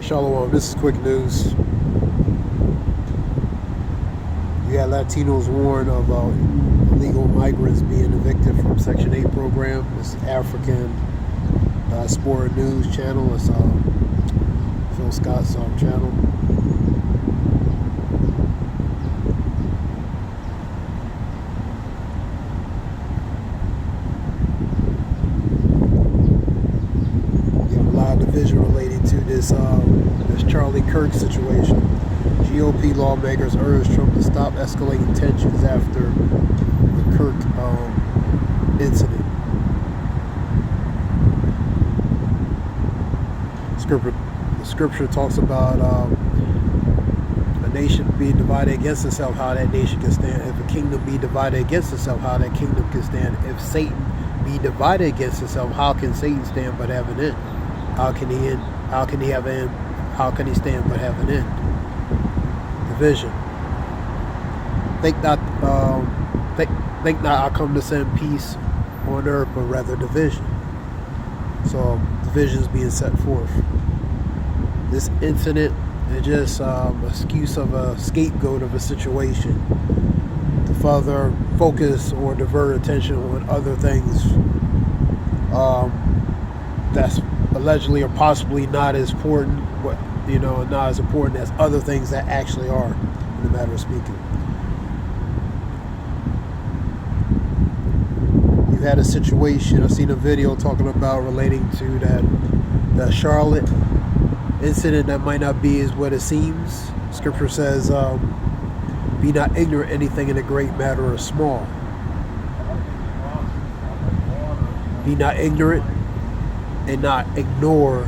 Shalom, this is quick news. You had Latinos warn of illegal migrants being evicted from Section 8 program. This African Diaspora News channel. It's Phil Scott's channel. Division related to this Charlie Kirk situation. GOP lawmakers urge Trump to stop escalating tensions after the Kirk incident. The scripture talks about a nation being divided against itself, how that nation can stand. If a kingdom be divided against itself, how that kingdom can stand. If Satan be divided against itself, how can Satan stand but have an end? How can he end? How can he have an end? How can he stand but have an end? Division. Think not I come to send peace on earth, but rather division. So divisions being set forth. This incident is just excuse of a scapegoat of a situation to further focus or divert attention on other things that's allegedly or possibly not as important, but not as important as other things that actually are, in the matter of speaking. You had a situation, I've seen a video talking about relating to that Charlotte incident that might not be as what it seems. Scripture says, be not ignorant anything in a great matter or small. Be not ignorant and not ignore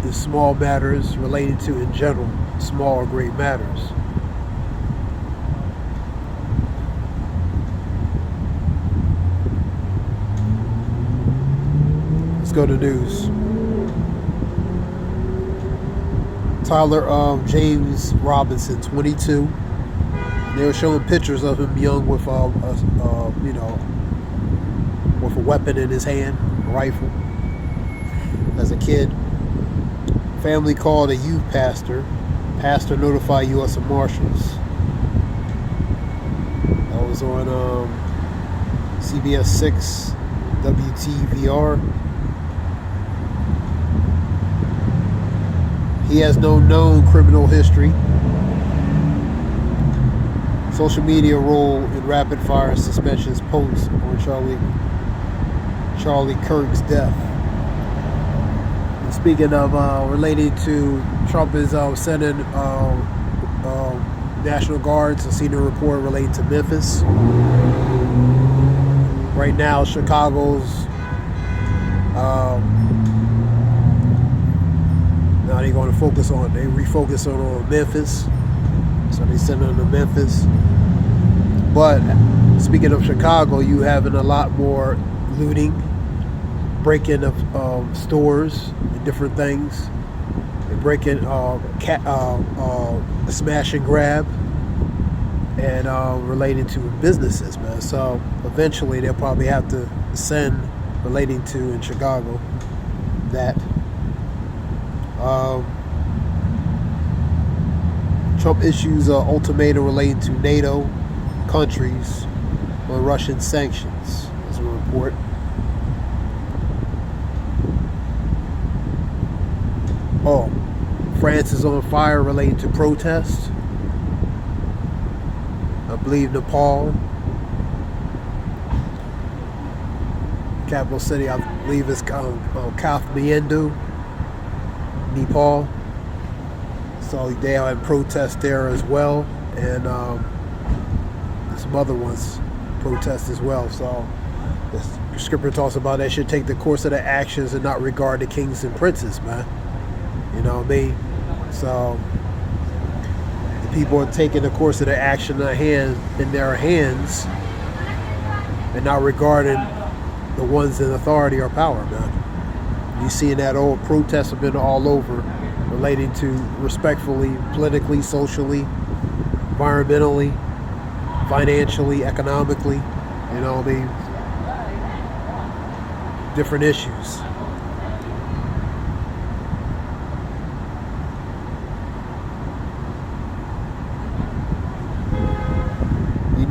the small matters related to, in general, small or great matters. Let's go to news. Tyler James Robinson, 22. They were showing pictures of him young with with a weapon in his hand, a rifle. As a kid, family called a youth pastor. Pastor notified U.S. Marshals. That was on CBS 6 WTVR. He has no known criminal history. Social media role in rapid fire suspensions posts on Charlie Kirk's death. Speaking of related to Trump is sending National Guards. I've seen a report relating to Memphis. Right now, Chicago's now they're going to refocus on Memphis. So they send them to Memphis. But speaking of Chicago, you having a lot more looting, breaking of stores and different things. They're breaking, smash and grab, and related to businesses, man. So eventually they'll probably have to send relating to in Chicago that. Trump issues an ultimatum relating to NATO countries on Russian sanctions. As a report. Oh, France is on fire relating to protests. I believe Nepal, capital city, I believe it's Kathmandu, Nepal. So they are in protest there as well, and some other ones protest as well. So the scripture talks about they should take the course of their actions and not regard the kings and princes, man. You know what I mean? So the people are taking the course of their action in their hands and not regarding the ones in authority or power, man. You seeing that old protests have been all over, relating to respectfully, politically, socially, environmentally, financially, economically, you know what I mean? Different issues.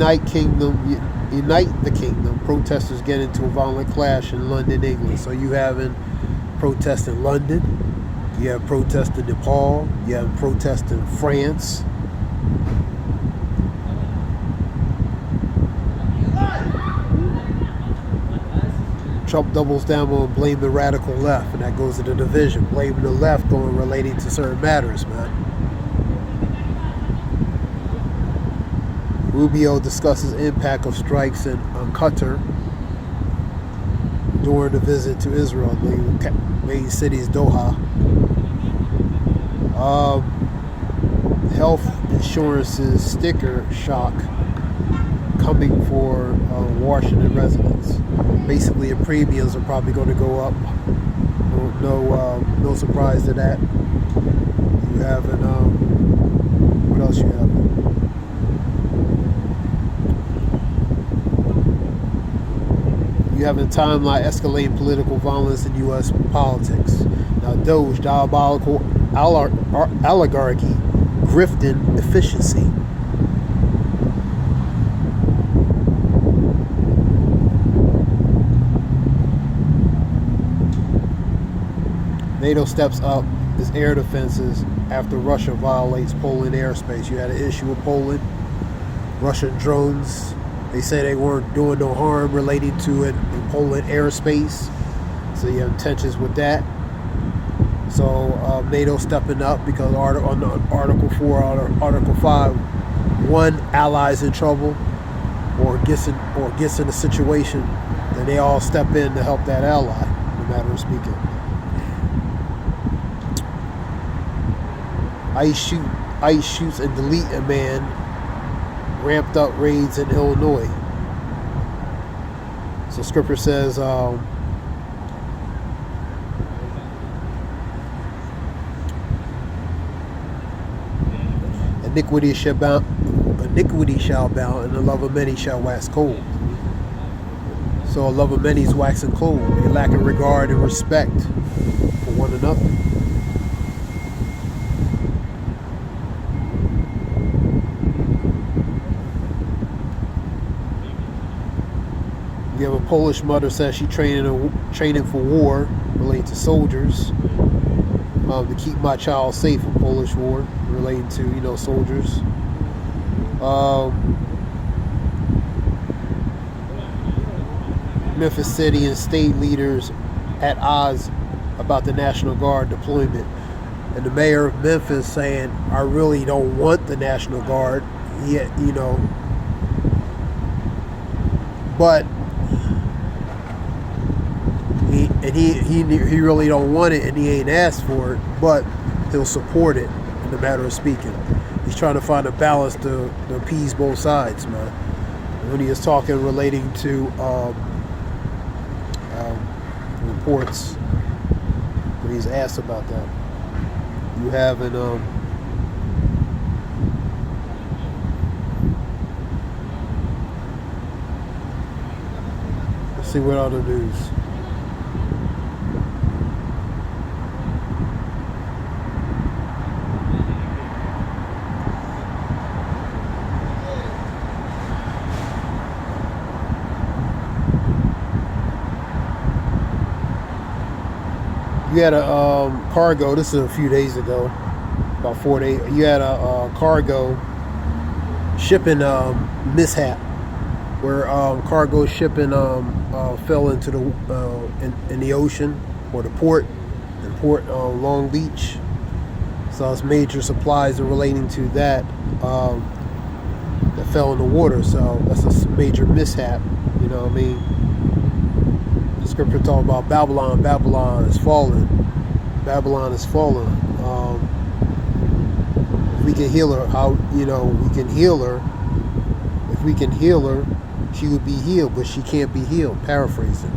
unite the kingdom. Protesters get into a violent clash in London, England. So you having protests in London, you have protests in Nepal, you have protests in France. Trump doubles down on blame the radical left, and that goes to the division. Blaming the left on relating to certain matters, man. Rubio discusses impact of strikes on Qatar during the visit to Israel, the main city's Doha. Health insurance's sticker shock coming for Washington residents. Basically, the premiums are probably going to go up. No surprise to that. You have what else you have? You have a timeline escalating political violence in U.S. politics. Now, Doge, diabolical oligarchy, grifting efficiency. NATO steps up its air defenses after Russia violates Poland airspace. You had an issue with Poland. Russian drones, they say they weren't doing no harm relating to it in Poland airspace. So you have tensions with that. So NATO stepping up because on Article 4 or Article 5, one ally's in trouble or gets in a situation, then they all step in to help that ally, no matter of speaking. ICE shoots and delete a man. Ramped up raids in Illinois. So scripture says, iniquity shall abound, and the love of many shall wax cold. So a love of many is waxing cold. They lack in regard and respect for one another. You have a Polish mother says she training for war relating to soldiers, to keep my child safe for Polish war relating to soldiers. Memphis City and state leaders at odds about the National Guard deployment, and the mayor of Memphis saying, "I really don't want the National Guard yet, but." He really don't want it, and he ain't asked for it, but he'll support it in the matter of speaking. He's trying to find a balance to appease both sides, man. When he is talking relating to reports, when he's asked about that, you have an let's see what other news. You had a cargo, this is a few days ago, about 4 days, you had a cargo shipping mishap where cargo shipping fell into in the ocean or the port Long Beach. So it's major supplies are relating to that that fell in the water. So that's a major mishap, you know what I mean? Scripture talk about Babylon is fallen. Babylon is fallen. If we can heal her, we can heal her. If we can heal her, she would be healed, but she can't be healed. Paraphrasing.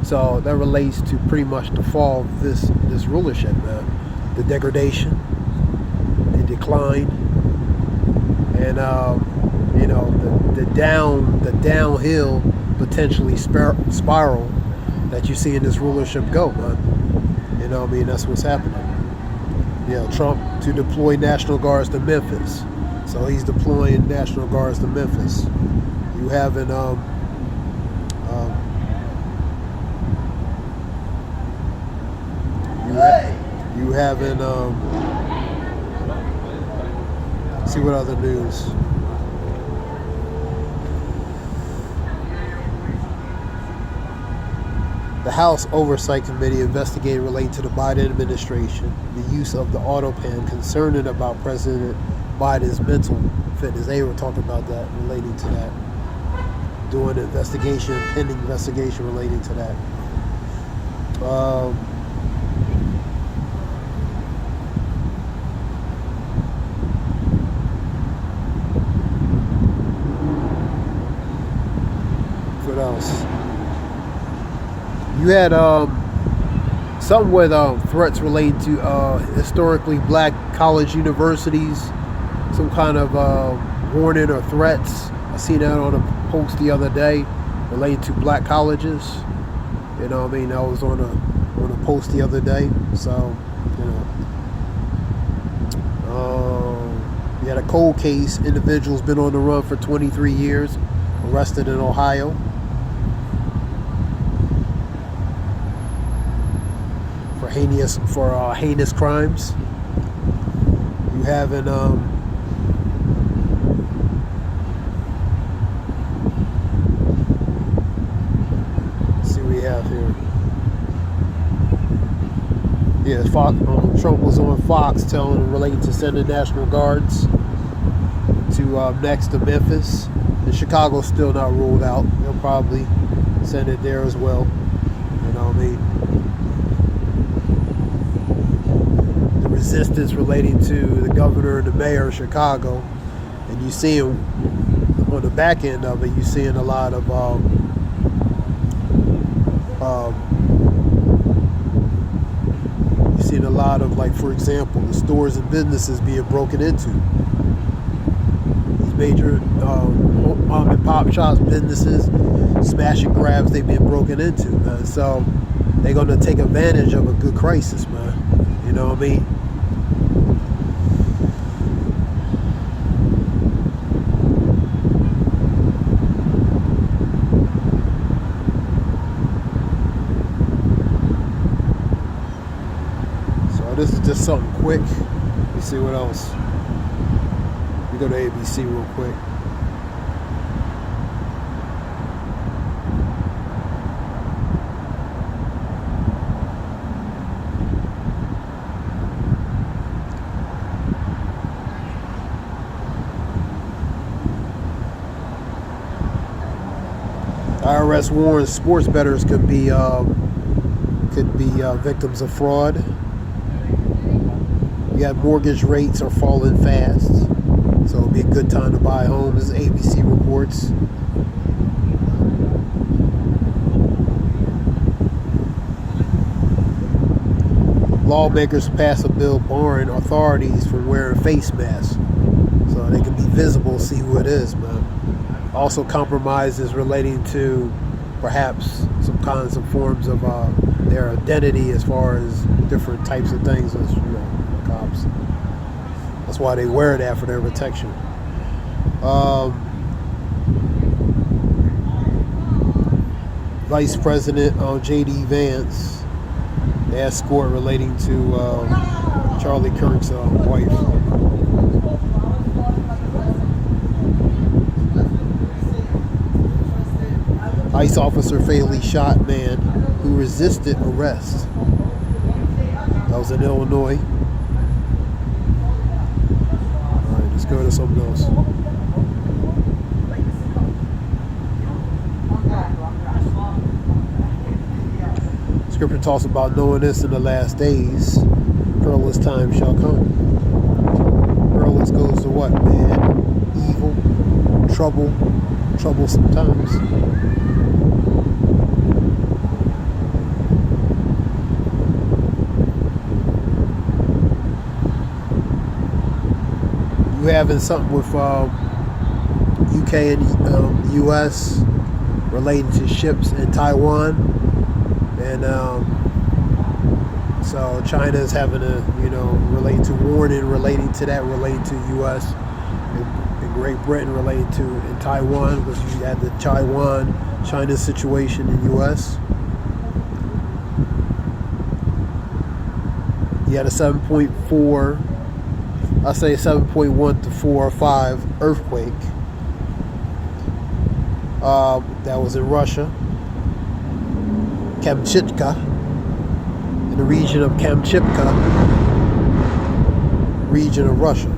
So that relates to pretty much the fall of this rulership, man. The degradation, the decline, and the downhill, potentially spiral that you see in this rulership go, man. You know what I mean? That's what's happening. Trump to deploy National Guards to Memphis. So he's deploying National Guards to Memphis. You have in you have in see what other news. The House Oversight Committee investigated relating to the Biden administration the use of the auto pen, concerning about President Biden's mental fitness. They were talking about that, relating to that, doing an investigation, pending investigation relating to that. What else? You had something with threats related to historically black college universities, some kind of warning or threats. I seen that on a post the other day related to black colleges. You know what I mean? I was on a post the other day. So, you know. You had a cold case. Individual's been on the run for 23 years, arrested in Ohio. For heinous crimes. You have in let's see what we have here. Yeah, Fox, Trump was on Fox relating to sending National Guards to next to Memphis. And Chicago's still not ruled out. They'll probably send it there as well. You know what I mean? Resistance relating to the governor and the mayor of Chicago, and you see them on the back end of it. You're seeing a lot of like, for example, the stores and businesses being broken into. These major mom and pop shops, businesses, smash and grabs, they've been broken into, man. So they're going to take advantage of a good crisis, man. You know what I mean? This is just something quick. Let me see what else. We go to ABC real quick. IRS warns sports bettors could be victims of fraud. You got mortgage rates are falling fast, so it'll be a good time to buy a home. This is ABC reports. Lawmakers pass a bill barring authorities from wearing face masks, so they can be visible, see who it is, man. Also compromises relating to perhaps some kinds of forms of their identity as far as different types of things, as you know. Cops. That's why they wear that, for their protection. Vice President J.D. Vance, the escort relating to Charlie Kirk's wife. ICE officer fatally shot man who resisted arrest. That was in Illinois. Go to something else. Scripture talks about knowing this in the last days, perilous time shall come. Perilous goes to what? Bad, evil, troublesome times. Having something with UK and US relating to ships in Taiwan, and so China is having a relating to warning relating to that, relating to US in Great Britain related to in Taiwan, because you had the China situation in U.S. You had a 7.4, I say 7.1 to 4 or 5 earthquake. That was in Russia, Kamchatka, in the region of Kamchatka, region of Russia.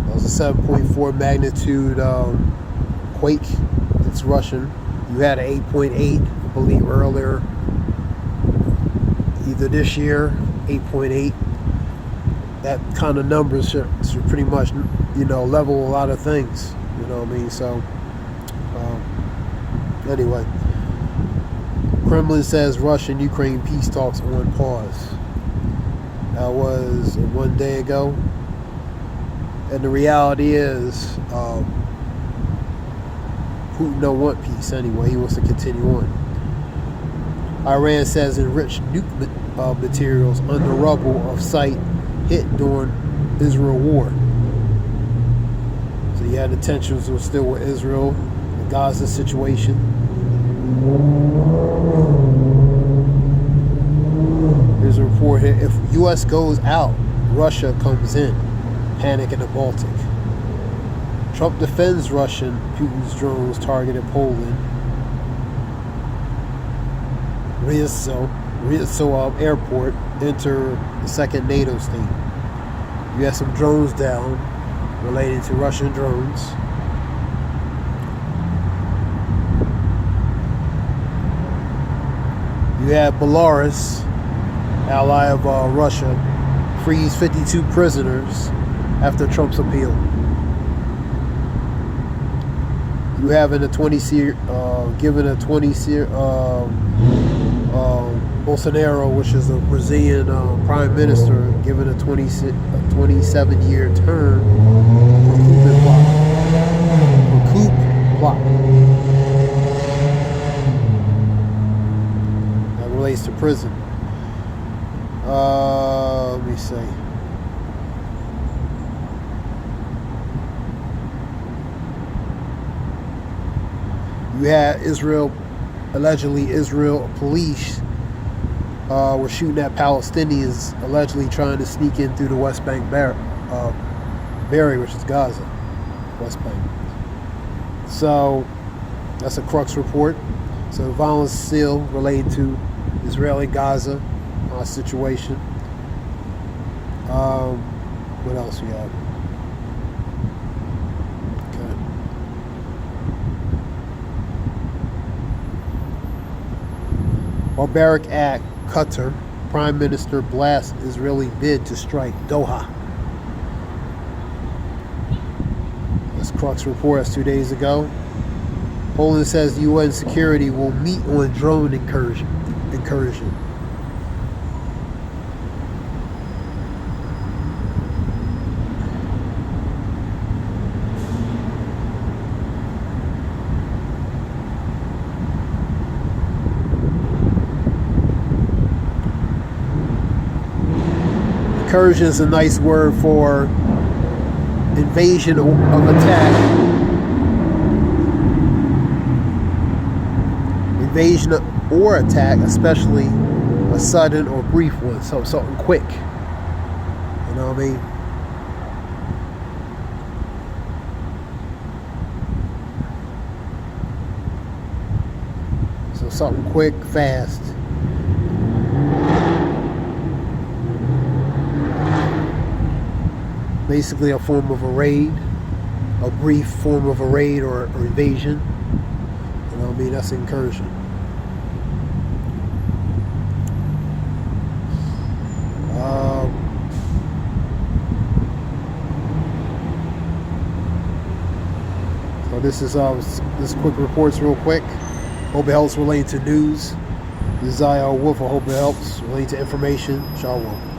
That was a 7.4 magnitude quake. It's Russian. You had an 8.8, I believe, earlier, either this year, 8.8. That kind of numbers should pretty much, level a lot of things. You know what I mean? So, anyway, Kremlin says Russia and Ukraine peace talks on pause. That was 1 day ago. And the reality is, Putin don't want peace anyway. He wants to continue on. Iran says enriched nuke materials under rubble of site hit during Israel war. So the tensions were still with Israel, the Gaza situation. Here's a report here. If U.S. goes out, Russia comes in. Panic in the Baltic. Trump defends Putin's drones targeted Poland. Ryazov airport enter the second NATO state. You had some drones down related to Russian drones. You had Belarus, ally of Russia, frees 52 prisoners after Trump's appeal. You having given a 20 Bolsonaro, which is a Brazilian prime minister, given a 27-year term for coup plot. That relates to prison. Let me see. You had allegedly Israel police were shooting at Palestinians, allegedly trying to sneak in through the West Bank barrier, which is Gaza, West Bank. So that's a Crux report. So violence still related to Israeli-Gaza situation. What else we have? Barbaric act, Qatar. Prime Minister blasts Israeli bid to strike Doha. That's Crux report. That's 2 days ago. Poland says UN security will meet on drone incursion. Incursion is a nice word for invasion of attack. Invasion or attack, especially a sudden or brief one, so something quick. You know what I mean? So something quick, fast. Basically a form of a raid, a brief form of a raid or invasion. You know what I mean? That's incursion. So this is this quick reports real quick. Hope it helps relating to news. This is I.R. Wolf. I hope it helps relating to information. Shalom.